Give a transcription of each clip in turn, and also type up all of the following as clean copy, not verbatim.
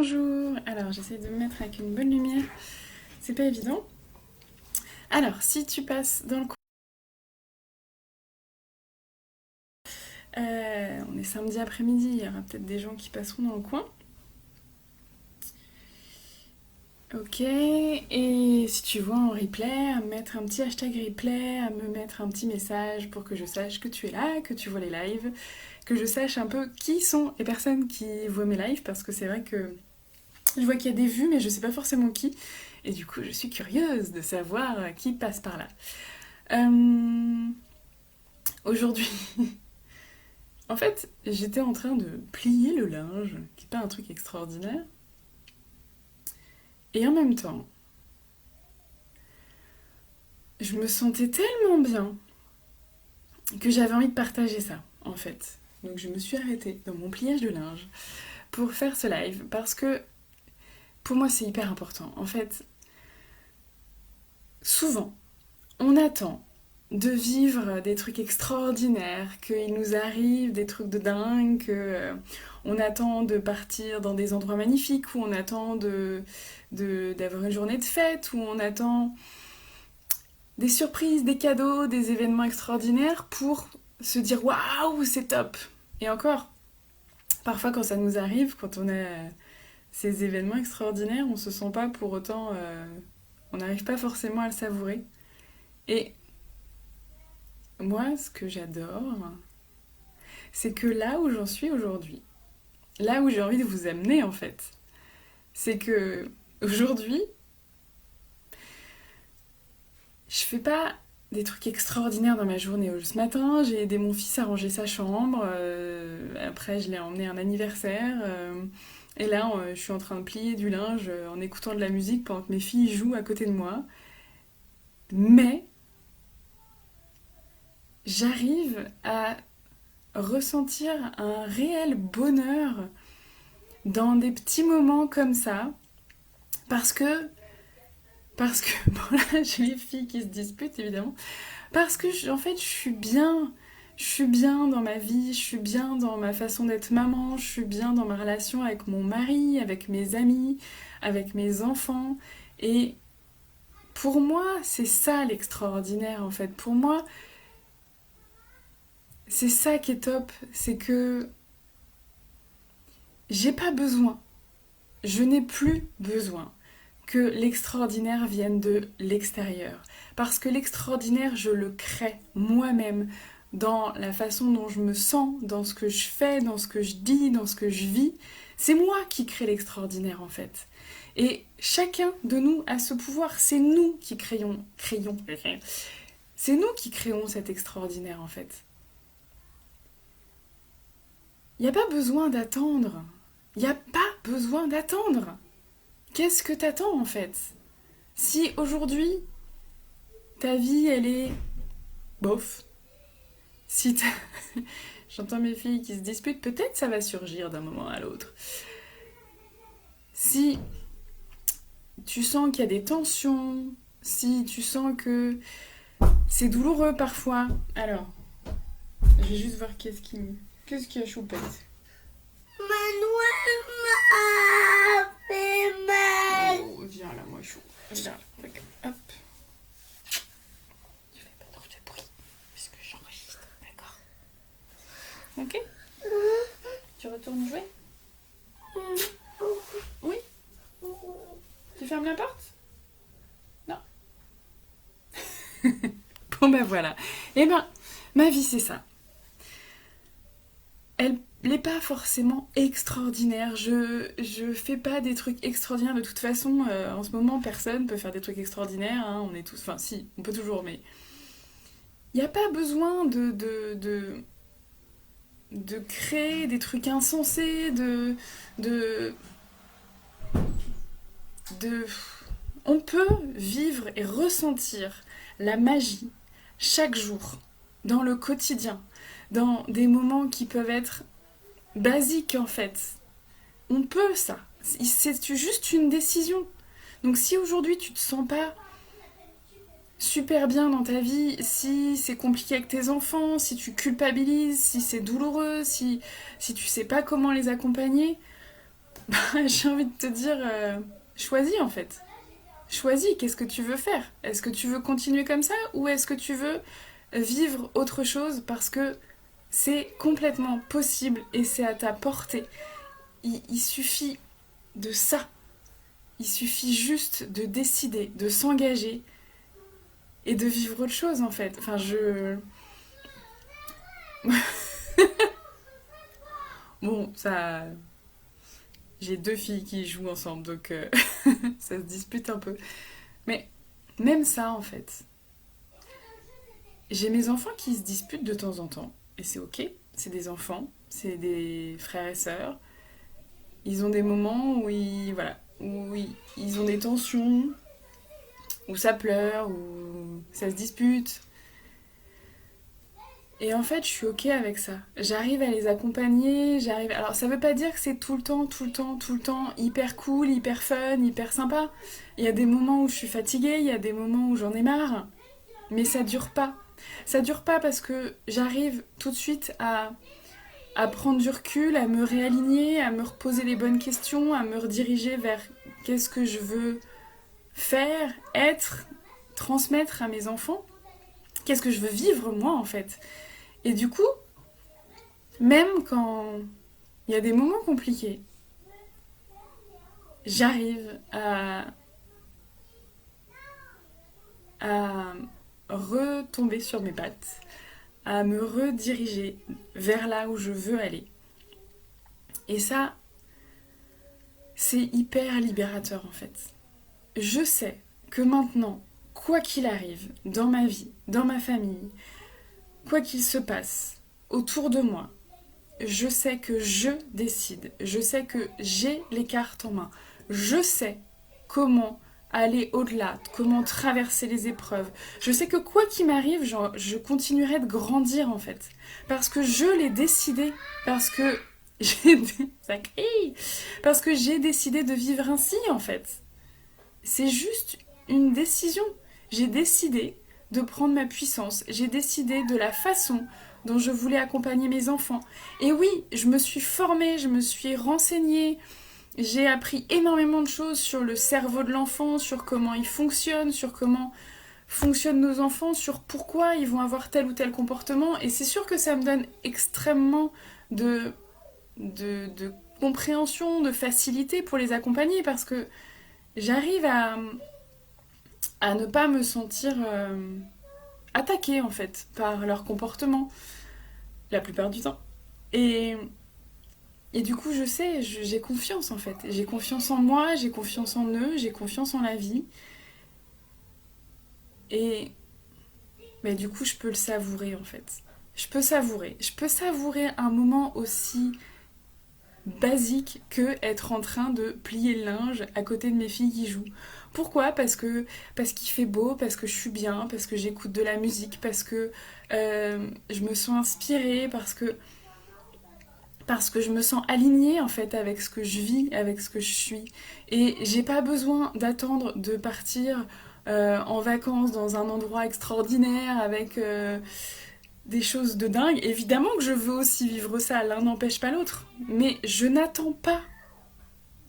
bonjour. Alors, j'essaie de me mettre avec une bonne lumière. C'est pas évident. Alors, si tu passes dans le coin... on est samedi après-midi, il y aura peut-être des gens qui passeront dans le coin. Ok, et si tu vois en replay, à me mettre un petit hashtag replay, à me mettre un petit message pour que je sache que tu es là, que tu vois les lives, que je sache un peu qui sont les personnes qui voient mes lives, parce que c'est vrai que je vois qu'il y a des vues, mais je sais pas forcément qui, et du coup je suis curieuse de savoir qui passe par là. Euh, Aujourd'hui, en fait, j'étais en train de plier le linge, qui n'est pas un truc extraordinaire, et en même temps, je me sentais tellement bien que j'avais envie de partager ça, en fait. Donc je me suis arrêtée dans mon pliage de linge pour faire ce live, parce que pour moi c'est hyper important. En fait, souvent, on attend de vivre des trucs extraordinaires, qu'il nous arrive des trucs de dingue, on attend de partir dans des endroits magnifiques, où on attend d'avoir une journée de fête, où on attend des surprises, des cadeaux, des événements extraordinaires pour se dire waouh, c'est top. Et encore, parfois quand ça nous arrive, quand on a ces événements extraordinaires, on se sent pas pour autant, on n'arrive pas forcément à le savourer. Et moi, ce que j'adore, c'est que là où j'en suis aujourd'hui, là où j'ai envie de vous amener en fait, c'est que aujourd'hui, je fais pas des trucs extraordinaires dans ma journée. Ce matin, j'ai aidé mon fils à ranger sa chambre. Après, je l'ai emmené à un anniversaire. Et là, je suis en train de plier du linge en écoutant de la musique pendant que mes filles jouent à côté de moi. Mais j'arrive à ressentir un réel bonheur dans des petits moments comme ça. Parce que, bon là, j'ai les filles qui se disputent évidemment. Parce que, en fait, je suis bien. Je suis bien dans ma vie, je suis bien dans ma façon d'être maman, je suis bien dans ma relation avec mon mari, avec mes amis, avec mes enfants. Et pour moi, c'est ça l'extraordinaire en fait. Pour moi, c'est ça qui est top. C'est que j'ai pas besoin, je n'ai plus besoin que l'extraordinaire vienne de l'extérieur. Parce que l'extraordinaire, je le crée moi-même dans la façon dont je me sens, dans ce que je fais, dans ce que je dis, dans ce que je vis. C'est moi qui crée l'extraordinaire en fait. Et chacun de nous a ce pouvoir. C'est nous qui c'est nous qui créons cet extraordinaire en fait. Il n'y a pas besoin d'attendre. Il n'y a pas besoin d'attendre. Qu'est-ce que t'attends en fait? Si aujourd'hui, ta vie, elle est bof, si t'as... J'entends mes filles qui se disputent, peut-être ça va surgir d'un moment à l'autre. Si tu sens qu'il y a des tensions, si tu sens que c'est douloureux parfois, alors, je vais juste voir qu'est-ce qui a choupette. Manuel m'a fait mal. Oh, viens là, moi chou. Viens, hop. Tu fais pas trop de bruit, puisque j'enregistre, d'accord? Ok? Tu retournes jouer? Oui? Tu fermes la porte? Non? Bon ben voilà. Eh ben, ma vie c'est ça. Elle n'est pas forcément extraordinaire. Je fais pas des trucs extraordinaires. De toute façon, en ce moment, personne peut faire des trucs extraordinaires. Hein. On est tous... Enfin, si, on peut toujours, mais... Il n'y a pas besoin de créer des trucs insensés, de... On peut vivre et ressentir la magie chaque jour, dans le quotidien, dans des moments qui peuvent être basiques en fait. On peut ça. C'est juste une décision. Donc si aujourd'hui tu te sens pas super bien dans ta vie, si c'est compliqué avec tes enfants, si tu culpabilises, si c'est douloureux, si tu sais pas comment les accompagner, J'ai envie de te dire, choisis en fait. Choisis, qu'est-ce que tu veux faire? Est-ce que tu veux continuer comme ça ou est-ce que tu veux vivre autre chose parce que c'est complètement possible et c'est à ta portée. Il suffit de ça. Il suffit juste de décider, de s'engager et de vivre autre chose en fait. Enfin, je... Bon, ça... J'ai deux filles qui jouent ensemble, donc ça se dispute un peu. Mais même ça en fait. J'ai mes enfants qui se disputent de temps en temps. Et c'est ok. C'est des enfants, c'est des frères et sœurs. Ils ont des moments où voilà, ils ont des tensions, où ça pleure, où ça se dispute. Et en fait, je suis ok avec ça. J'arrive à les accompagner, j'arrive... Alors, ça veut pas dire que c'est tout le temps, tout le temps, tout le temps hyper cool, hyper fun, hyper sympa. Il y a des moments où je suis fatiguée, il y a des moments où j'en ai marre. Mais ça dure pas. Ça dure pas parce que j'arrive tout de suite à prendre du recul, à me réaligner, à me reposer les bonnes questions, à me rediriger vers qu'est-ce que je veux faire, être, transmettre à mes enfants. Qu'est-ce que je veux vivre moi en fait. Et du coup, même quand il y a des moments compliqués, j'arrive à retomber sur mes pattes, à me rediriger vers là où je veux aller. Et ça, c'est hyper libérateur en fait. Je sais que maintenant, quoi qu'il arrive dans ma vie, dans ma famille, quoi qu'il se passe autour de moi, je sais que je décide, je sais que j'ai les cartes en main, je sais comment aller au-delà, comment traverser les épreuves. Je sais que quoi qu'il m'arrive, je continuerai de grandir en fait. Parce que je l'ai décidé, parce que ça crie, parce que j'ai décidé de vivre ainsi en fait. C'est juste une décision. J'ai décidé de prendre ma puissance. J'ai décidé de la façon dont je voulais accompagner mes enfants. Et oui, je me suis formée, je me suis renseignée. J'ai appris énormément de choses sur le cerveau de l'enfant, sur comment il fonctionne, sur comment fonctionnent nos enfants, sur pourquoi ils vont avoir tel ou tel comportement. Et c'est sûr que ça me donne extrêmement de compréhension, de facilité pour les accompagner parce que j'arrive à ne pas me sentir attaquée en fait par leur comportement la plupart du temps. Et, et du coup, je sais, j'ai confiance en fait. J'ai confiance en moi, j'ai confiance en eux, j'ai confiance en la vie. Et mais du coup, je peux le savourer en fait. Je peux savourer. Je peux savourer un moment aussi basique que être en train de plier le linge à côté de mes filles qui jouent. Pourquoi? Parce qu'il fait beau, parce que je suis bien, parce que j'écoute de la musique, parce que je me sens inspirée, parce que je me sens alignée en fait avec ce que je vis, avec ce que je suis. Et j'ai pas besoin d'attendre de partir en vacances dans un endroit extraordinaire avec des choses de dingue. Évidemment que je veux aussi vivre ça, l'un n'empêche pas l'autre. Mais je n'attends pas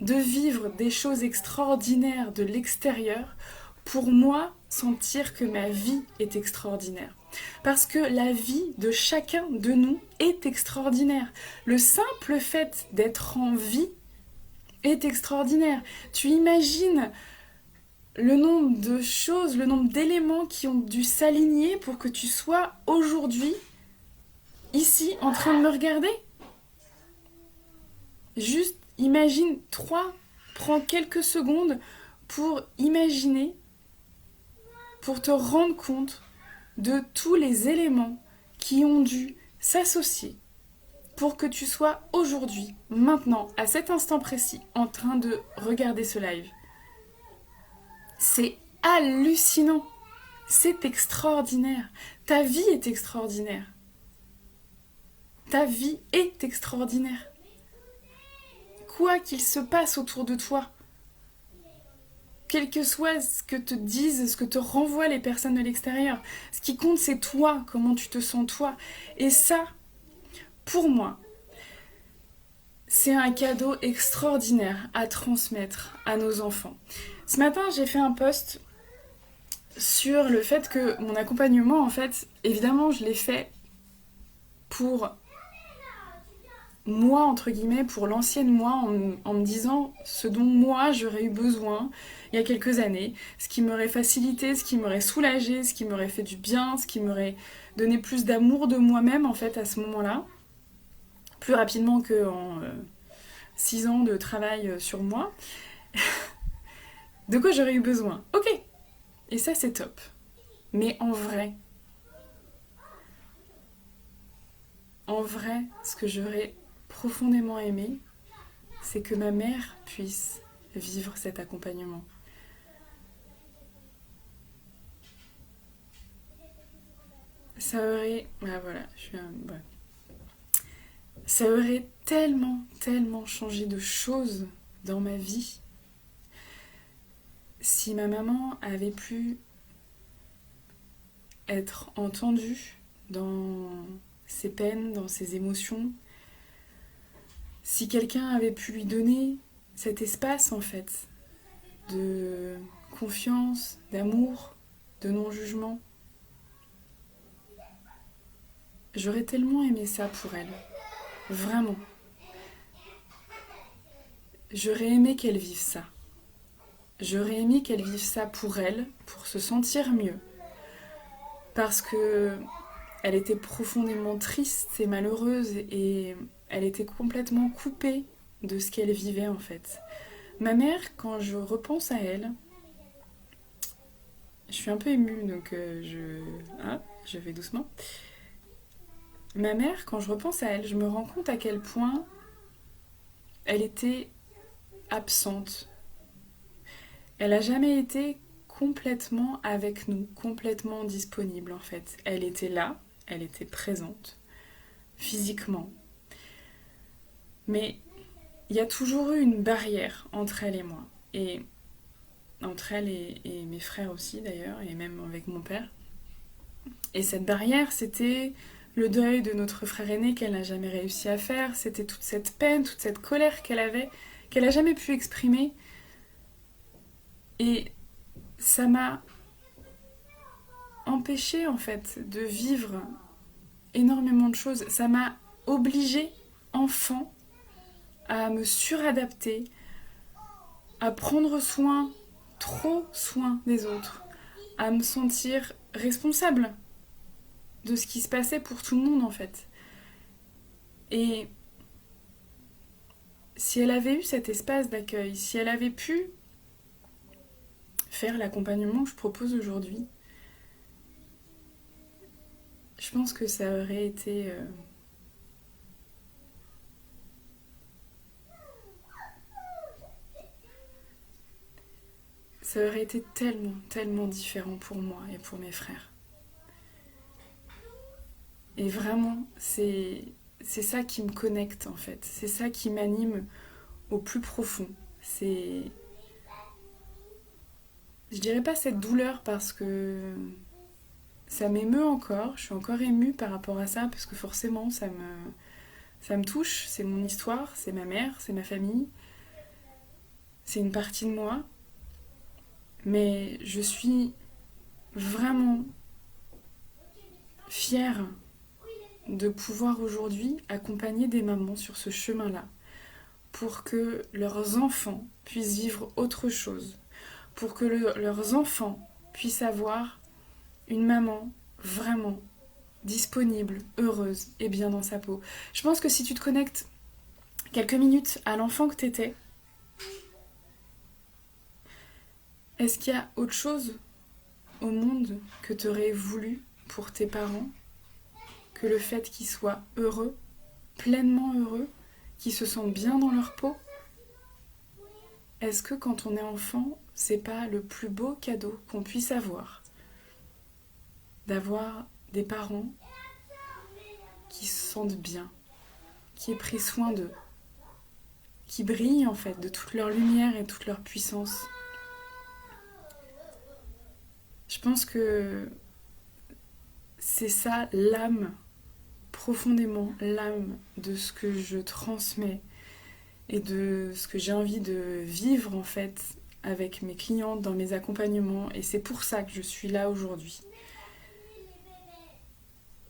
de vivre des choses extraordinaires de l'extérieur pour moi sentir que ma vie est extraordinaire. Parce que la vie de chacun de nous est extraordinaire. Le simple fait d'être en vie est extraordinaire. Tu imagines le nombre de choses, le nombre d'éléments qui ont dû s'aligner pour que tu sois aujourd'hui ici en train de me regarder? Juste imagine prends quelques secondes pour imaginer, pour te rendre compte de tous les éléments qui ont dû s'associer pour que tu sois aujourd'hui, maintenant, à cet instant précis, en train de regarder ce live. C'est hallucinant. C'est extraordinaire. Ta vie est extraordinaire. Ta vie est extraordinaire. Quoi qu'il se passe autour de toi, quel que soit ce que te disent, ce que te renvoient les personnes de l'extérieur, ce qui compte c'est toi, comment tu te sens toi. Et ça, pour moi, C'est un cadeau extraordinaire à transmettre à nos enfants. Ce matin, j'ai fait un post sur le fait que mon accompagnement, en fait, évidemment, je l'ai fait pour moi, entre guillemets, pour l'ancienne moi, en me disant ce dont moi j'aurais eu besoin il y a quelques années, ce qui m'aurait facilité, ce qui m'aurait soulagé, ce qui m'aurait fait du bien, ce qui m'aurait donné plus d'amour de moi-même, en fait, à ce moment-là, plus rapidement qu'en 6 ans de travail sur moi. De quoi j'aurais eu besoin. Ok, et ça c'est top. Mais en vrai, ce que j'aurais profondément aimé, c'est que ma mère puisse vivre cet accompagnement. Ça aurait... Ah voilà, je suis un... Ouais. Ça aurait tellement, tellement changé de choses dans ma vie si ma maman avait pu être entendue dans ses peines, dans ses émotions, si quelqu'un avait pu lui donner cet espace en fait de confiance, d'amour, de non-jugement. J'aurais tellement aimé ça pour elle. Vraiment. J'aurais aimé qu'elle vive ça. J'aurais aimé qu'elle vive ça pour elle, pour se sentir mieux. Parce que elle était profondément triste et malheureuse et elle était complètement coupée de ce qu'elle vivait en fait. Ma mère, quand je repense à elle, je suis un peu émue donc je vais doucement. Ma mère, quand je repense à elle, je me rends compte à quel point elle était absente. Elle n'a jamais été complètement avec nous, complètement disponible en fait. Elle était là, elle était présente, physiquement. Mais il y a toujours eu une barrière entre elle et moi. Et entre elle et mes frères aussi d'ailleurs, et même avec mon père. Et cette barrière, c'était le deuil de notre frère aîné qu'elle n'a jamais réussi à faire, c'était toute cette peine, toute cette colère qu'elle avait, qu'elle n'a jamais pu exprimer. Et ça m'a empêchée en fait de vivre énormément de choses. Ça m'a obligée, enfant, à me suradapter, à prendre soin, trop soin des autres, à me sentir responsable de ce qui se passait pour tout le monde en fait. Et si elle avait eu cet espace d'accueil, si elle avait pu faire l'accompagnement que je propose aujourd'hui, je pense que ça aurait été ça aurait été tellement, tellement différent pour moi et pour mes frères. Et vraiment, c'est ça qui me connecte en fait. C'est ça qui m'anime au plus profond. C'est... Je dirais pas cette douleur parce que ça m'émeut encore. Je suis encore émue par rapport à ça parce que forcément ça me touche. C'est mon histoire, c'est ma mère, c'est ma famille. C'est une partie de moi. Mais je suis vraiment fière de pouvoir aujourd'hui accompagner des mamans sur ce chemin-là pour que leurs enfants puissent vivre autre chose, pour que leurs enfants puissent avoir une maman vraiment disponible, heureuse et bien dans sa peau. Je pense que si tu te connectes quelques minutes à l'enfant que t'étais, est-ce qu'il y a autre chose au monde que t'aurais voulu pour tes parents que le fait qu'ils soient heureux, pleinement heureux, qu'ils se sentent bien dans leur peau? Est-ce que quand on est enfant, c'est pas le plus beau cadeau qu'on puisse avoir? D'avoir des parents qui se sentent bien, qui aient pris soin d'eux, qui brillent en fait de toute leur lumière et toute leur puissance. Je pense que c'est ça l'âme, profondément l'âme de ce que je transmets et de ce que j'ai envie de vivre en fait avec mes clientes dans mes accompagnements. Et c'est pour ça que je suis là aujourd'hui.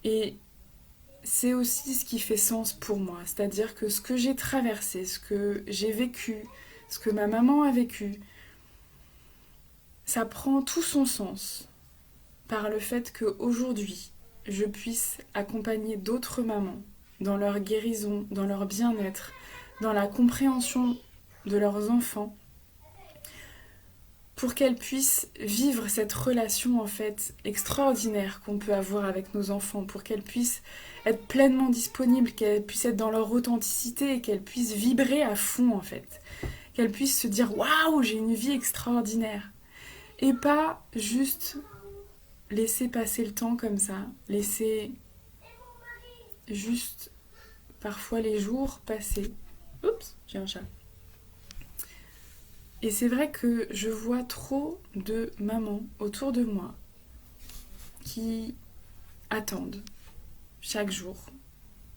Et c'est aussi ce qui fait sens pour moi. C'est-à-dire que ce que j'ai traversé, ce que j'ai vécu, ce que ma maman a vécu, ça prend tout son sens par le fait qu'aujourd'hui, je puisse accompagner d'autres mamans dans leur guérison, dans leur bien-être, dans la compréhension de leurs enfants, pour qu'elles puissent vivre cette relation en fait extraordinaire qu'on peut avoir avec nos enfants, pour qu'elles puissent être pleinement disponibles, qu'elles puissent être dans leur authenticité et qu'elles puissent vibrer à fond en fait, qu'elles puissent se dire waouh, j'ai une vie extraordinaire, et pas juste laisser passer le temps comme ça, laisser juste parfois les jours passer. Oups, j'ai un chat. Et c'est vrai que je vois trop de mamans autour de moi qui attendent chaque jour,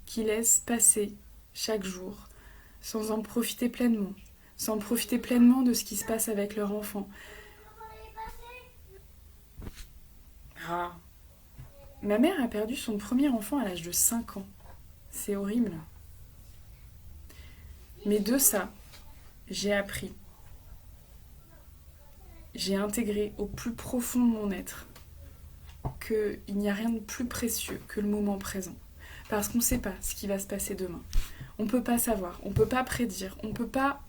qui laissent passer chaque jour sans en profiter pleinement, sans profiter pleinement de ce qui se passe avec leur enfant. Ah. Ma mère a perdu son premier enfant à l'âge de 5 ans. C'est horrible. Mais de ça, j'ai appris. J'ai intégré au plus profond de mon être qu'il n'y a rien de plus précieux que le moment présent. Parce qu'on ne sait pas ce qui va se passer demain. On ne peut pas savoir, on ne peut pas prédire, on ne peut pas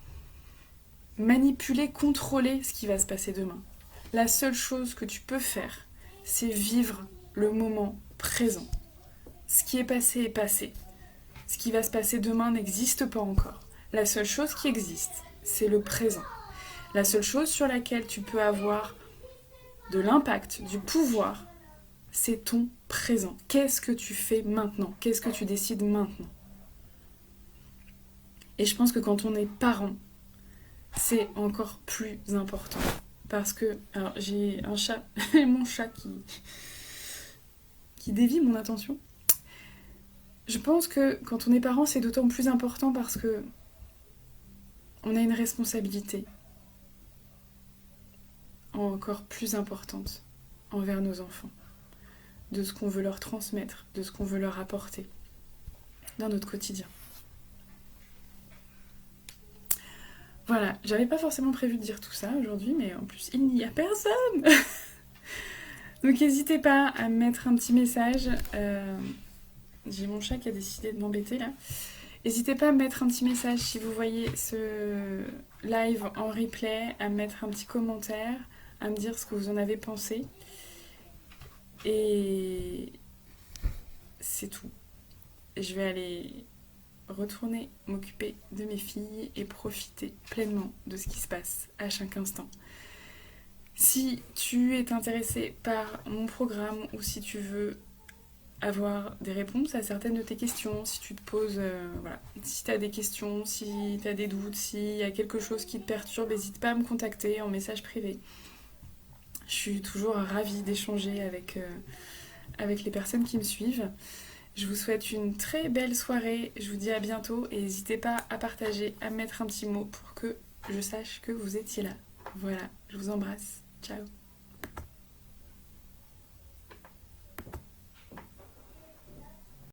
manipuler, contrôler ce qui va se passer demain. La seule chose que tu peux faire, c'est vivre le moment présent. Ce qui est passé est passé. Ce qui va se passer demain n'existe pas encore. La seule chose qui existe, c'est le présent. La seule chose sur laquelle tu peux avoir de l'impact, du pouvoir, c'est ton présent. Qu'est-ce que tu fais maintenant? Qu'est-ce que tu décides maintenant? Et je pense que quand on est parent, c'est encore plus important. Parce que, alors j'ai un chat, mon chat qui dévie mon attention. Je pense que quand on est parent, c'est d'autant plus important parce que on a une responsabilité encore plus importante envers nos enfants, de ce qu'on veut leur transmettre, de ce qu'on veut leur apporter dans notre quotidien. Voilà, j'avais pas forcément prévu de dire tout ça aujourd'hui, mais en plus il n'y a personne. Donc n'hésitez pas à me mettre un petit message. J'ai mon chat qui a décidé de m'embêter là. N'hésitez pas à me mettre un petit message si vous voyez ce live en replay, à me mettre un petit commentaire, à me dire ce que vous en avez pensé. Et c'est tout. Je vais aller retourner m'occuper de mes filles et profiter pleinement de ce qui se passe à chaque instant. Si tu es intéressé par mon programme ou si tu veux avoir des réponses à certaines de tes questions, si tu te poses, voilà, si tu as des questions, si tu as des doutes, s'il y a quelque chose qui te perturbe, n'hésite pas à me contacter en message privé. Je suis toujours ravie d'échanger avec les personnes qui me suivent. Je vous souhaite une très belle soirée, je vous dis à bientôt et n'hésitez pas à partager, à mettre un petit mot pour que je sache que vous étiez là. Voilà, je vous embrasse. Ciao.